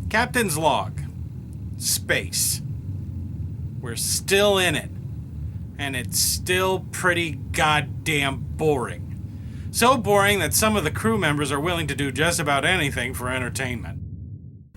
Captain's log. Space. We're still in it. And it's still pretty goddamn boring. So boring that some of the crew members are willing to do just about anything for entertainment.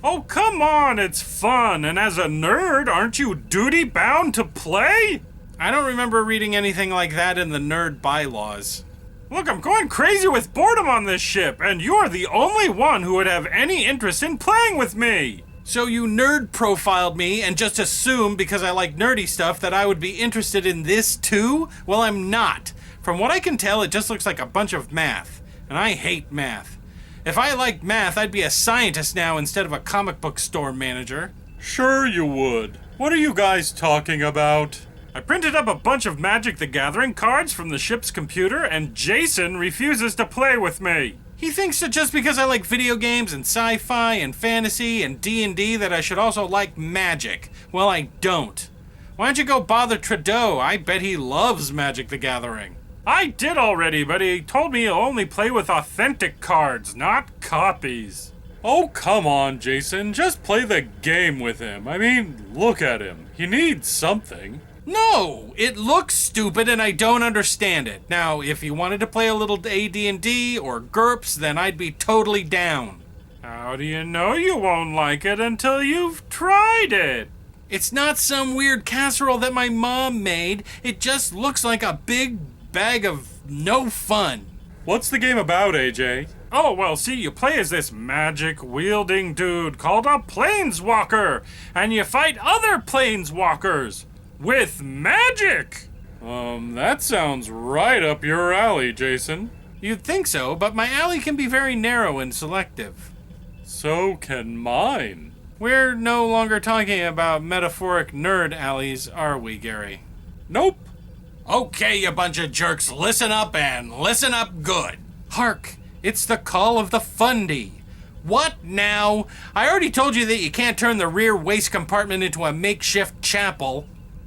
Oh, come on, it's fun, and as a nerd, aren't you duty-bound to play? I don't remember reading anything like that in the nerd bylaws. Look, I'm going crazy with boredom on this ship, and you're the only one who would have any interest in playing with me. So you nerd profiled me and just assumed because I like nerdy stuff that I would be interested in this too? Well, I'm not. From what I can tell, it just looks like a bunch of math, and I hate math. If I liked math, I'd be a scientist now instead of a comic book store manager. Sure you would. What are you guys talking about? I printed up a bunch of Magic the Gathering cards from the ship's computer, and Jason refuses to play with me. He thinks that just because I like video games and sci-fi and fantasy and D&D that I should also like Magic. Well, I don't. Why don't you go bother Trudeau? I bet he loves Magic the Gathering. I did already, but he told me he'll only play with authentic cards, not copies. Oh, come on, Jason. Just play the game with him. I mean, look at him. He needs something. No! It looks stupid and I don't understand it. Now, if he wanted to play a little AD&D or GURPS, then I'd be totally down. How do you know you won't like it until you've tried it? It's not some weird casserole that my mom made. It just looks like a big bag of no fun. What's the game about, AJ? Oh, well, see, you play as this magic-wielding dude called a Planeswalker, and you fight other Planeswalkers with magic! That sounds right up your alley, Jason. You'd think so, but my alley can be very narrow and selective. So can mine. We're no longer talking about metaphoric nerd alleys, are we, Gary? Nope. Okay, you bunch of jerks, listen up and listen up good. Hark, it's the call of the fundy. What now? I already told you that you can't turn the rear waist compartment into a makeshift chapel.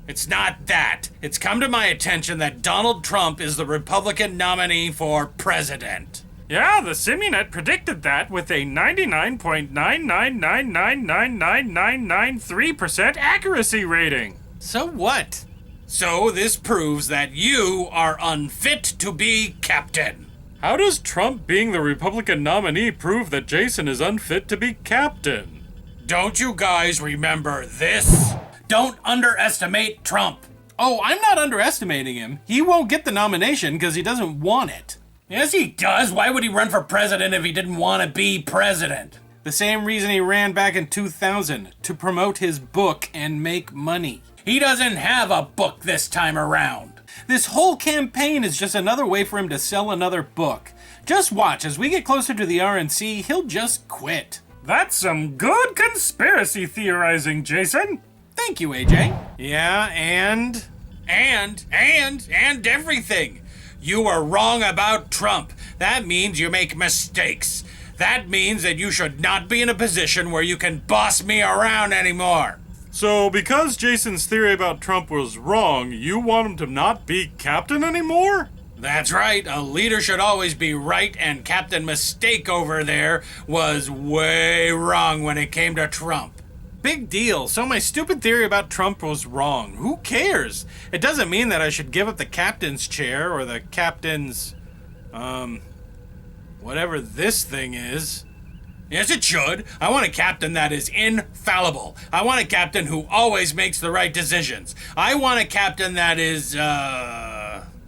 It's not that. It's come to my attention that Donald Trump is the Republican nominee for president. Yeah, the Simunet predicted that with a 99.999999993% accuracy rating. So what? So this proves that you are unfit to be captain. How does Trump being the Republican nominee prove that Jason is unfit to be captain? Don't you guys remember this? Don't underestimate Trump. Oh, I'm not underestimating him. He won't get the nomination because he doesn't want it. Yes, he does. Why would he run for president if he didn't want to be president? The same reason he ran back in 2000, to promote his book and make money. He doesn't have a book this time around. This whole campaign is just another way for him to sell another book. Just watch, as we get closer to the RNC, he'll just quit. That's some good conspiracy theorizing, Jason. Thank you, AJ. Yeah, and everything. You are wrong about Trump. That means you make mistakes. That means that you should not be in a position where you can boss me around anymore. So, because Jason's theory about Trump was wrong, you want him to not be captain anymore? That's right. A leader should always be right, and Captain Mistake over there was way wrong when it came to Trump. Big deal. So my stupid theory about Trump was wrong. Who cares? It doesn't mean that I should give up the captain's chair or the captain's, whatever this thing is. Yes, it should. I want a captain that is infallible. I want a captain who always makes the right decisions. I want a captain that is,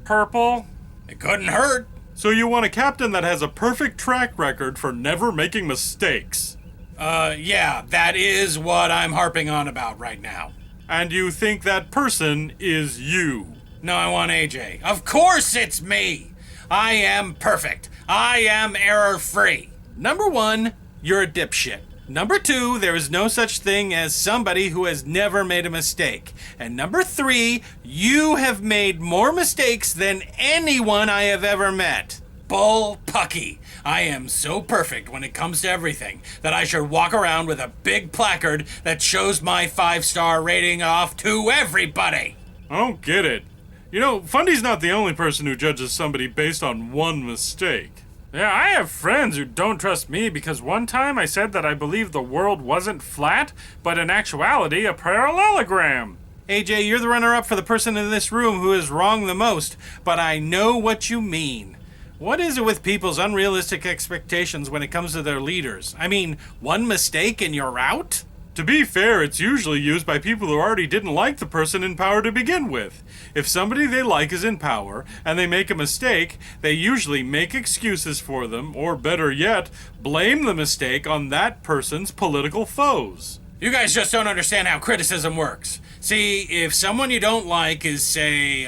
purple? It couldn't hurt. So you want a captain that has a perfect track record for never making mistakes? Yeah, that is what I'm harping on about right now. And you think that person is you? No, I want AJ. Of course it's me! I am perfect. I am error-free. Number one, you're a dipshit. Number two, there is no such thing as somebody who has never made a mistake. And number three, you have made more mistakes than anyone I have ever met. Bull Pucky. I am so perfect when it comes to everything that I should walk around with a big placard that shows my 5-star rating off to everybody. I don't get it. You know, Fundy's not the only person who judges somebody based on one mistake. Yeah, I have friends who don't trust me because one time I said that I believed the world wasn't flat, but in actuality a parallelogram. AJ, you're the runner-up for the person in this room who is wrong the most, but I know what you mean. What is it with people's unrealistic expectations when it comes to their leaders? I mean, one mistake and you're out? To be fair, it's usually used by people who already didn't like the person in power to begin with. If somebody they like is in power, and they make a mistake, they usually make excuses for them, or better yet, blame the mistake on that person's political foes. You guys just don't understand how criticism works. See, if someone you don't like is, say,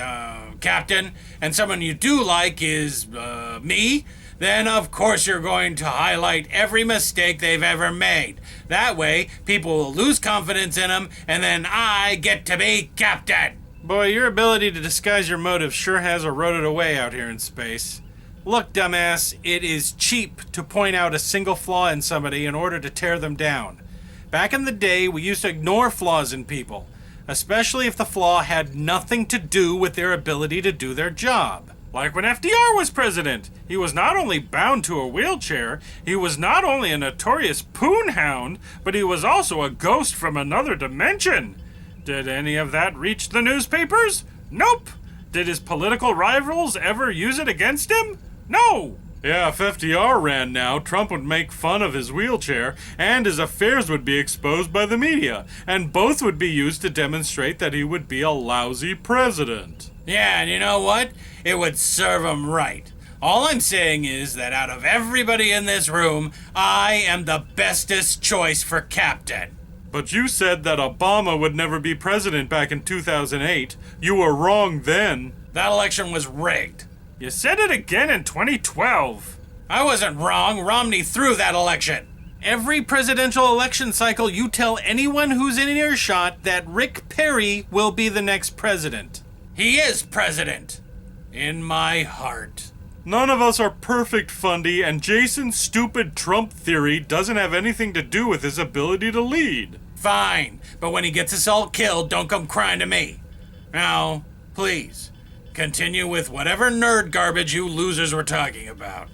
Captain, and someone you do like is, me, then of course you're going to highlight every mistake they've ever made. That way, people will lose confidence in them, and then I get to be Captain. Boy, your ability to disguise your motives sure has eroded away out here in space. Look, dumbass, it is cheap to point out a single flaw in somebody in order to tear them down. Back in the day, we used to ignore flaws in people, especially if the flaw had nothing to do with their ability to do their job. Like when FDR was president, he was not only bound to a wheelchair, he was not only a notorious poonhound, but he was also a ghost from another dimension. Did any of that reach the newspapers? Nope. Did his political rivals ever use it against him? No. Yeah, if FDR ran now, Trump would make fun of his wheelchair, and his affairs would be exposed by the media, and both would be used to demonstrate that he would be a lousy president. Yeah, and you know what? It would serve him right. All I'm saying is that out of everybody in this room, I am the bestest choice for captain. But you said that Obama would never be president back in 2008. You were wrong then. That election was rigged. You said it again in 2012. I wasn't wrong. Romney threw that election. Every presidential election cycle, you tell anyone who's in earshot that Rick Perry will be the next president. He is president. In my heart. None of us are perfect, Fundy, and Jason's stupid Trump theory doesn't have anything to do with his ability to lead. Fine, but when he gets us all killed, don't come crying to me. Now, please, continue with whatever nerd garbage you losers were talking about.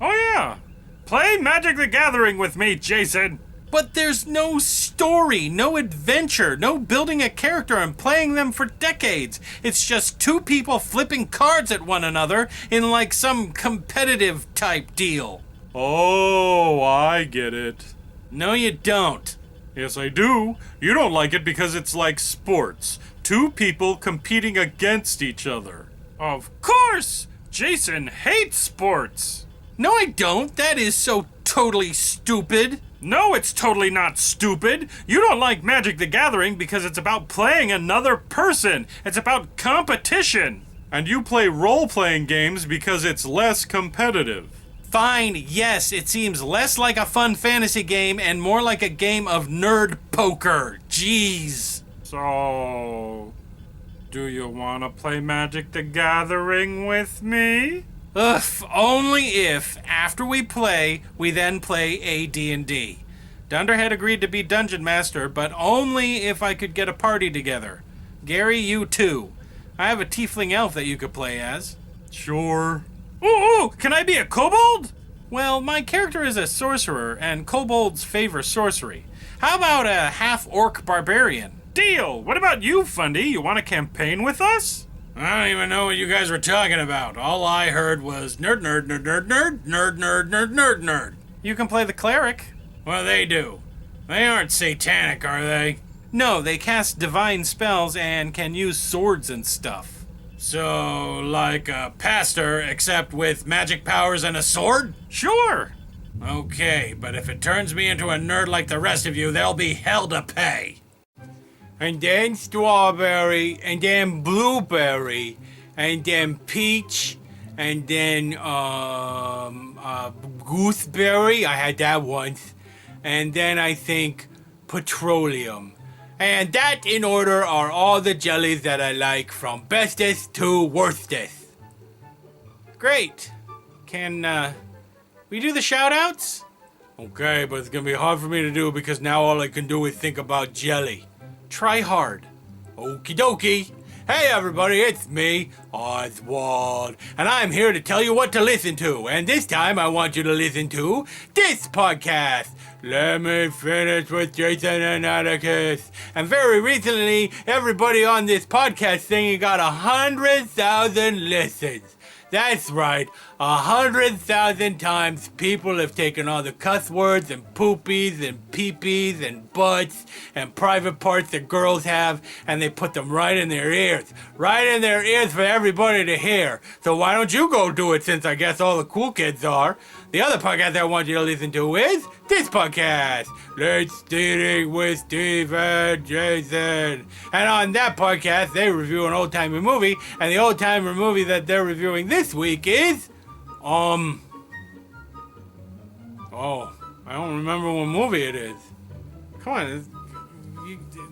Oh yeah, play Magic the Gathering with me, Jason. But there's no story, no adventure, no building a character and playing them for decades. It's just two people flipping cards at one another in like some competitive type deal. Oh, I get it. No, you don't. Yes, I do. You don't like it because it's like sports. Two people competing against each other. Of course! Jason hates sports. No, I don't. That is so totally stupid. No, it's totally not stupid. You don't like Magic the Gathering because it's about playing another person. It's about competition. And you play role-playing games because it's less competitive. Fine, yes, it seems less like a fun fantasy game and more like a game of nerd poker. Jeez. So, do you want to play Magic the Gathering with me? Ugh, only if, after we play, we then play AD&D. Dunderhead agreed to be Dungeon Master, but only if I could get a party together. Gary, you too. I have a tiefling elf that you could play as. Sure. Ooh, can I be a kobold? Well, my character is a sorcerer, and kobolds favor sorcery. How about a half-orc barbarian? Deal! What about you, Fundy? You want to campaign with us? I don't even know what you guys were talking about. All I heard was nerd, nerd, nerd, nerd, nerd, nerd, nerd, nerd, nerd, nerd. You can play the cleric. What do they do? They aren't satanic, are they? No, they cast divine spells and can use swords and stuff. So, like a pastor, except with magic powers and a sword? Sure. Okay, but if it turns me into a nerd like the rest of you, there'll be hell to pay. And then strawberry, and then blueberry, and then peach, and then gooseberry. I had that once. And then I think petroleum. And that, in order, are all the jellies that I like, from bestest to worstest. Great. Can we do the shout-outs? Okay, but it's gonna be hard for me to do because now all I can do is think about jelly. Try hard. Okie dokie. Hey everybody, it's me, Oswald, and I'm here to tell you what to listen to. And this time I want you to listen to this podcast, Lemme Finish with Jason and Atticus. And very recently, everybody on this podcast thing got 100,000 listens. That's right, 100,000 times people have taken all the cuss words and poopies and peepees and butts and private parts that girls have, and they put them right in their ears for everybody to hear. So why don't you go do it, since I guess all the cool kids are? The other podcast I want you to listen to is this podcast, Let's Eat with Steve and Jason. And on that podcast, they review an old-timey movie, and the old-timer movie that they're reviewing this week is, I don't remember what movie it is. Come on,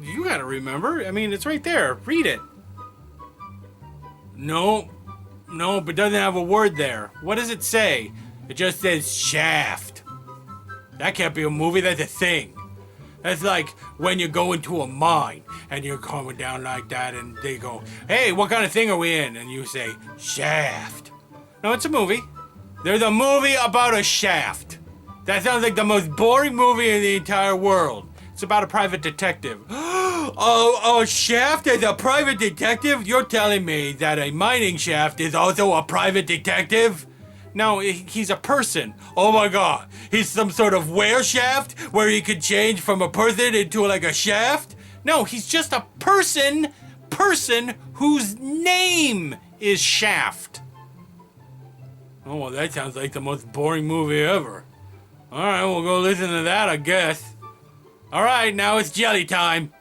you gotta remember. I mean, it's right there. Read it. No, but it doesn't have a word there. What does it say? It just says Shaft. That can't be a movie, that's a thing. That's like when you go into a mine and you're coming down like that and they go, hey, what kind of thing are we in? And you say, Shaft. No, it's a movie. There's a movie about a shaft. That sounds like the most boring movie in the entire world. It's about a private detective. Oh, a shaft is a private detective? You're telling me that a mining shaft is also a private detective? No, he's a person. Oh my god. He's some sort of were shaft where he could change from a person into like a shaft? No, he's just a person whose name is Shaft. Oh, well, that sounds like the most boring movie ever. Alright, we'll go listen to that, I guess. Alright, now it's jelly time.